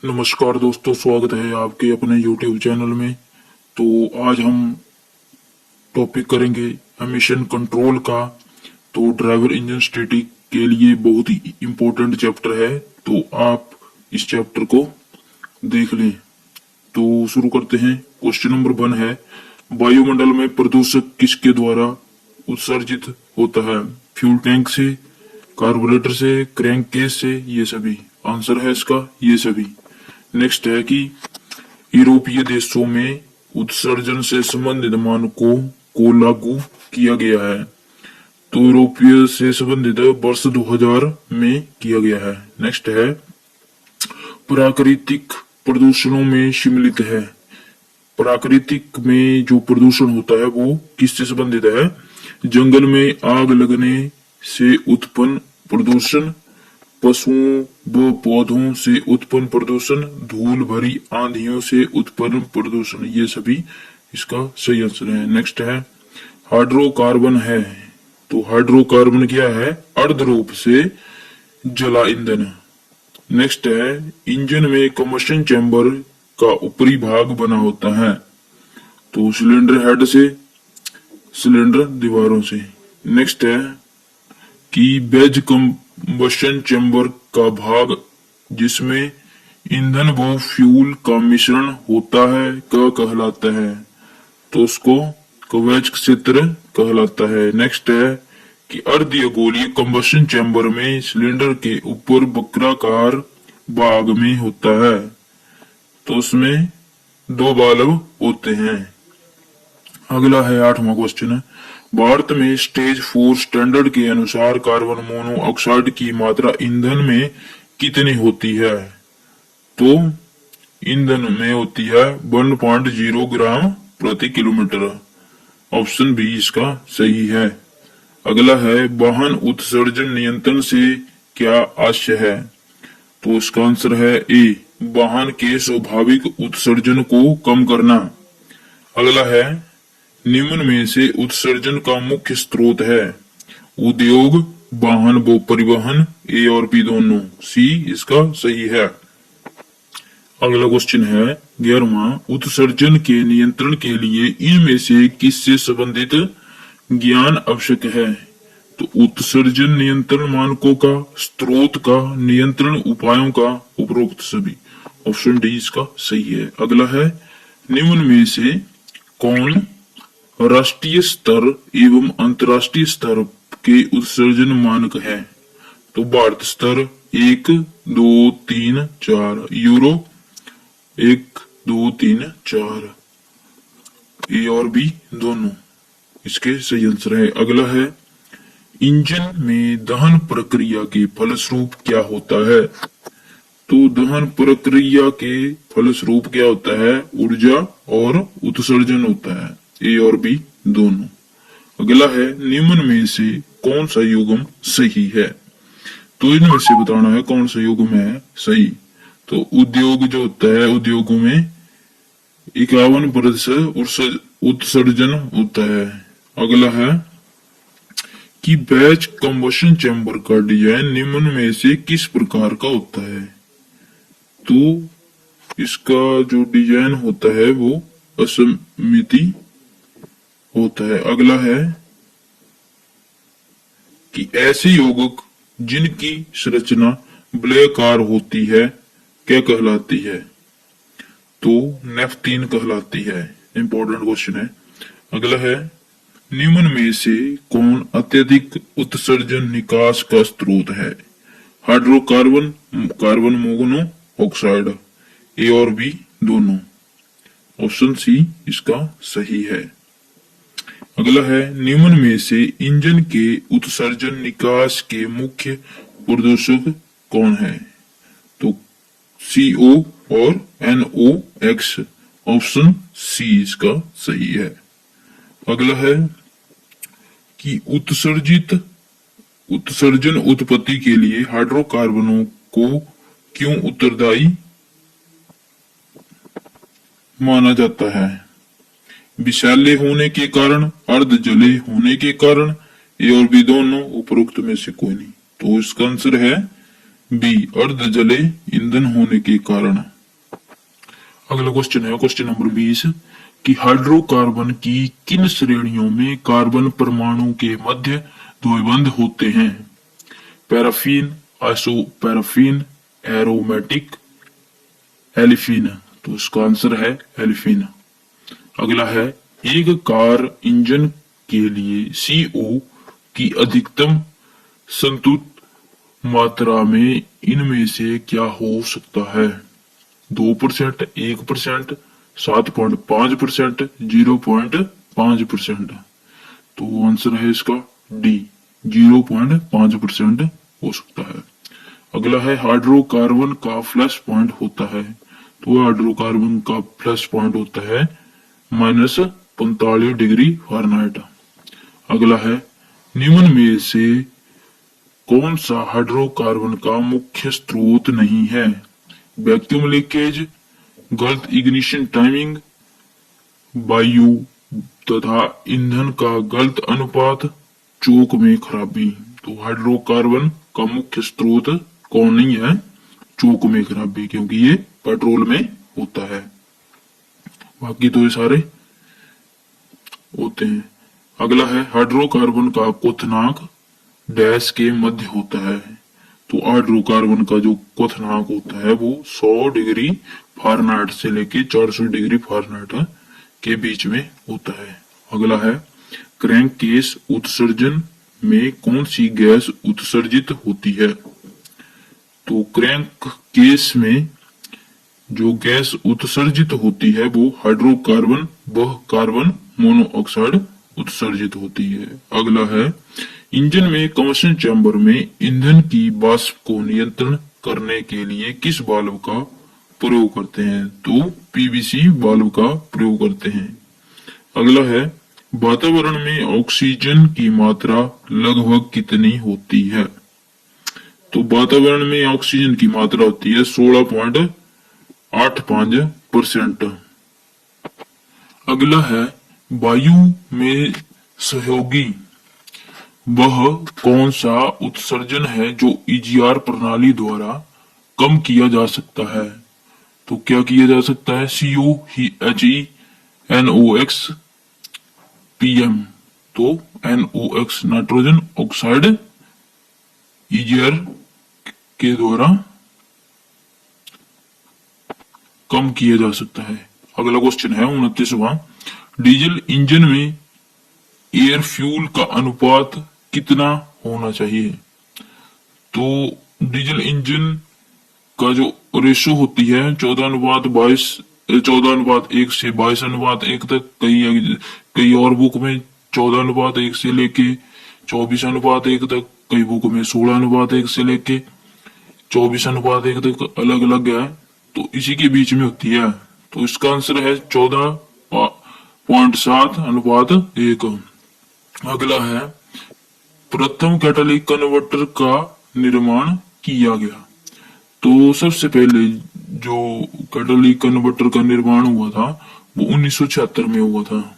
नमस्कार दोस्तों, स्वागत है आपके अपने YouTube चैनल में। तो आज हम टॉपिक करेंगे एमिशन कंट्रोल का। तो ड्राइवर इंजन स्टैटिक के लिए बहुत ही इम्पोर्टेंट चैप्टर है, तो आप इस चैप्टर को देख लें। तो शुरू करते हैं। क्वेश्चन नंबर 1 है, वायुमंडल में प्रदूषक किसके द्वारा उत्सर्जित होता है? फ्यूल टैंक से, कार्बोरेटर से, क्रैंक केस से, ये सभी। आंसर है इसका ये सभी। नेक्स्ट है कि यूरोपीय देशों में उत्सर्जन से संबंधित मानकों को लागू किया गया है। तो यूरोपीय से संबंधित वर्ष 2000 में किया गया है। नेक्स्ट है, प्राकृतिक प्रदूषणों में सम्मिलित है। प्राकृतिक में जो प्रदूषण होता है वो किससे संबंधित है? जंगल में आग लगने से उत्पन्न प्रदूषण, पशुओं व पौधों से उत्पन्न प्रदूषण, धूल भरी आंधियों से उत्पन्न प्रदूषण, ये सभी इसका सही आंसर है। नेक्स्ट है, हाइड्रोकार्बन है। तो हाइड्रोकार्बन क्या है? अर्ध रूप से जला ईंधन। नेक्स्ट है, इंजन में कंबशन चैम्बर का ऊपरी भाग बना होता है। तो सिलेंडर हेड से, सिलेंडर दीवारों से। नेक्स्ट है कि बेज कंबशन चैम्बर का भाग जिसमें ईंधन व फ्यूल का मिश्रण होता है क्या कहलाता है? तो उसको कवच क्षेत्र कहलाता है। नेक्स्ट है कि अर्धगोलीय कंबशन चैम्बर में सिलेंडर के ऊपर वक्राकार भाग में होता है, तो उसमें 2 वाल्व होते हैं। अगला है 8वां क्वेश्चन, भारत में स्टेज 4 स्टैंडर्ड के अनुसार कार्बन मोनोऑक्साइड की मात्रा ईंधन में कितनी होती है? तो ईंधन में होती है 1.0 ग्राम प्रति किलोमीटर। ऑप्शन बी इसका सही है। अगला है, वाहन उत्सर्जन नियंत्रण से क्या आशय है? तो इसका आंसर है ए, वाहन के स्वाभाविक उत्सर्जन को कम करना। अगला है, निम्न में से उत्सर्जन का मुख्य स्रोत है? उद्योग, वाहन व परिवहन, ए और बी दोनों। सी इसका सही है। अगला क्वेश्चन है 11वां, उत्सर्जन के नियंत्रण के लिए इनमें से किससे संबंधित ज्ञान आवश्यक है? तो उत्सर्जन नियंत्रण मानकों का, स्रोत का, नियंत्रण उपायों का, उपरोक्त सभी। ऑप्शन डी इसका सही है। अगला है, निम्न में से कौन राष्ट्रीय स्तर एवं अंतर्राष्ट्रीय स्तर के उत्सर्जन मानक है? तो भारत स्तर 1, 2, 3, 4, यूरो 1, 2, 3, 4, ए और बी दोनों इसके सही आंसर है। अगला है, इंजन में दहन प्रक्रिया के फलस्वरूप क्या होता है? तो दहन प्रक्रिया के फलस्वरूप क्या होता है? ऊर्जा और उत्सर्जन होता है, ए और बी दोनों। अगला है, निम्न में से कौन सा युग्म सही है? तो इनमें से बताना है कौन सा युग्म है सही। तो उद्योग जो होता है, उद्योगों में 51% उत्सर्जन होता है। अगला है कि बैच कंबशन चैम्बर का डिजाइन निम्न में से किस प्रकार का होता है? तो इसका जो डिजाइन होता है वो असममिति होता है। अगला है कि ऐसे यौगिक जिनकी संरचना वलयाकार होती है क्या कहलाती है? तो नेफ्थीन कहलाती है। इंपॉर्टेंट क्वेश्चन है। अगला है, निम्न में से कौन अत्यधिक उत्सर्जन निकास का स्रोत है? हाइड्रोकार्बन, कार्बन मोनोऑक्साइड, ए और बी दोनों। ऑप्शन सी इसका सही है। अगला है, निम्न में से इंजन के उत्सर्जन निकास के मुख्य प्रदूषक कौन है? तो CO और NOx। ऑप्शन सी इसका सही है। अगला है कि उत्सर्जन उत्पत्ति के लिए हाइड्रोकार्बनों को क्यों उत्तरदायी माना जाता है? विषैले होने के कारण, अर्ध जले होने के कारण, ए और बी दोनों, उपरोक्त में से कोई नहीं। तो इसका आंसर है बी अर्ध जले ईंधन होने के कारण। अगला क्वेश्चन है क्वेश्चन नंबर 20 कि हाइड्रोकार्बन की किन श्रेणियों में कार्बन परमाणु के मध्य द्वैबंध होते हैं? Paraffin, isoparaffin, aromatic, olefin. तो इसका आंसर है एलिफिन। अगला है एक कार इंजन के लिए CO की अधिकतम संतुलित मात्रा में इनमें से क्या हो सकता है? 2%, 1%, 7.5%, 0.5%। तो आंसर है इसका डी, 0.5% हो सकता है। अगला है हाइड्रोकार्बन का फ्लैश पॉइंट होता है। तो हाइड्रोकार्बन का फ्लैश पॉइंट होता है -45 डिग्री फ़ारेनहाइट। अगला है निम्न में से कौन सा हाइड्रोकार्बन का मुख्य स्रोत नहीं है? वैक्यूम लीकेज, गलत इग्निशन टाइमिंग, वायु तथा ईंधन का गलत अनुपात, चोक में खराबी। तो हाइड्रोकार्बन का मुख्य स्रोत कौन नहीं है? चोक में खराबी, क्योंकि ये पेट्रोल में होता है, बाकी तो ये सारे होते हैं। अगला है हाइड्रोकार्बन का क्वथनांक डैश के मध्य होता है। तो हाइड्रोकार्बन का जो क्वथनांक होता है वो 100 डिग्री फ़ारेनहाइट से लेके 400 डिग्री फ़ारेनहाइट के बीच में होता है। अगला है क्रैंक केस उत्सर्जन में कौन सी गैस उत्सर्जित होती है? तो क्रैंक केस में जो गैस उत्सर्जित होती है वो हाइड्रोकार्बन व कार्बन मोनोऑक्साइड उत्सर्जित होती है। अगला है इंजन में कंबशन चैम्बर में ईंधन की वाष्प को नियंत्रण करने के लिए किस वाल्व का प्रयोग करते हैं? तो PVC वाल्व का प्रयोग करते हैं। अगला है वातावरण में ऑक्सीजन की मात्रा लगभग कितनी होती है? तो वातावरण में ऑक्सीजन की मात्रा होती है 16.85%। अगला है वायु में सहयोगी वह कौन सा उत्सर्जन है जो EGR प्रणाली द्वारा कम किया जा सकता है? तो क्या किया जा सकता है? COHE, NOx, PM। तो NOx नाइट्रोजन ऑक्साइड EGR के द्वारा कम किया जा सकता है। अगला क्वेश्चन है 29वां डीजल इंजन में एयर फ्यूल का अनुपात कितना होना चाहिए? तो डीजल इंजन का जो रेशो होती है 14:1 से 22:1 तक, कई और बुक में 14:1 से लेके 24:1 तक, कई बुक में 16:1 से लेके 24:1 तक अलग अलग है, तो इसी के बीच में होती है। तो इसका आंसर है 14.7:1। अगला है प्रथम कैटालिटिक कन्वर्टर का निर्माण किया गया। तो सबसे पहले जो कैटालिटिक कन्वर्टर का निर्माण हुआ था वो 1976 में हुआ था।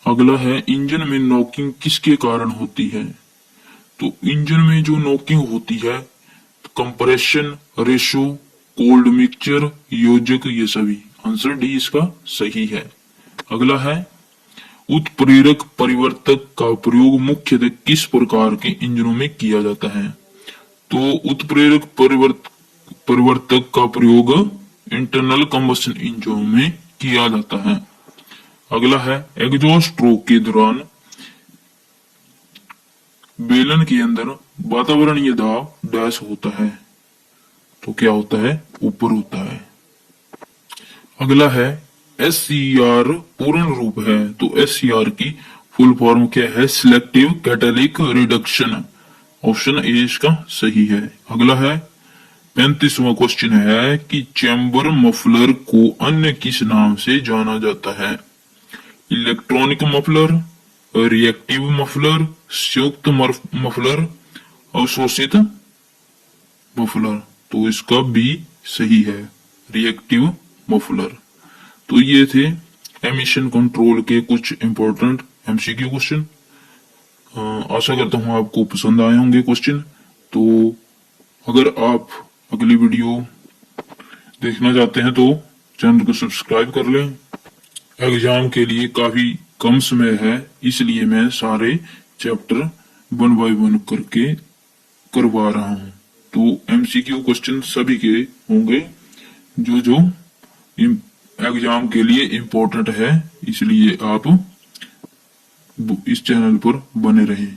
अगला है इंजन में नॉकिंग किसके कारण होती है? तो इंजन में जो नॉकिंग होती है कंप्रेशन, रेशो, कोल्ड मिक्सचर, योजक, ये सभी। आंसर डी इसका सही है। अगला है उत्प्रेरक परिवर्तक का प्रयोग मुख्यतः किस प्रकार के इंजनों में किया जाता है? तो उत्प्रेरक परिवर्तक का प्रयोग इंटरनल कंबशन इंजनों में किया जाता है। अगला है एग्जॉस्ट स्ट्रोक के दौरान बेलन के अंदर वातावरणीय दाब डैश होता है। तो क्या होता है? ऊपर होता है। अगला है SCR पूर्ण रूप है। तो SCR की फुल फॉर्म क्या है? Selective catalytic reduction. Option A इसका सही है। अगला है 35वां क्वेश्चन है कि चैम्बर मफलर को अन्य किस नाम से जाना जाता है? इलेक्ट्रॉनिक मफलर, रिएक्टिव मफलर, संयुक्त मफलर, अवशोषित मफलर। तो इसका बी सही है, रिएक्टिव मफलर। तो ये थे एमिशन कंट्रोल के कुछ इंपॉर्टेंट MCQ क्वेश्चन। आशा करता हूं आपको पसंद आए होंगे क्वेश्चन। तो अगर आप अगली वीडियो देखना चाहते हैं तो चैनल को सब्सक्राइब कर लें। एग्जाम के लिए काफी कम समय है, इसलिए मैं सारे चैप्टर 1 बाय 1 करके करवा रहा हूं। तो एमसीक्यू क्वेश्चन सभी के होंगे जो जो एग्जाम के लिए इम्पोर्टेंट है, इसलिए आप इस चैनल पर बने रहें।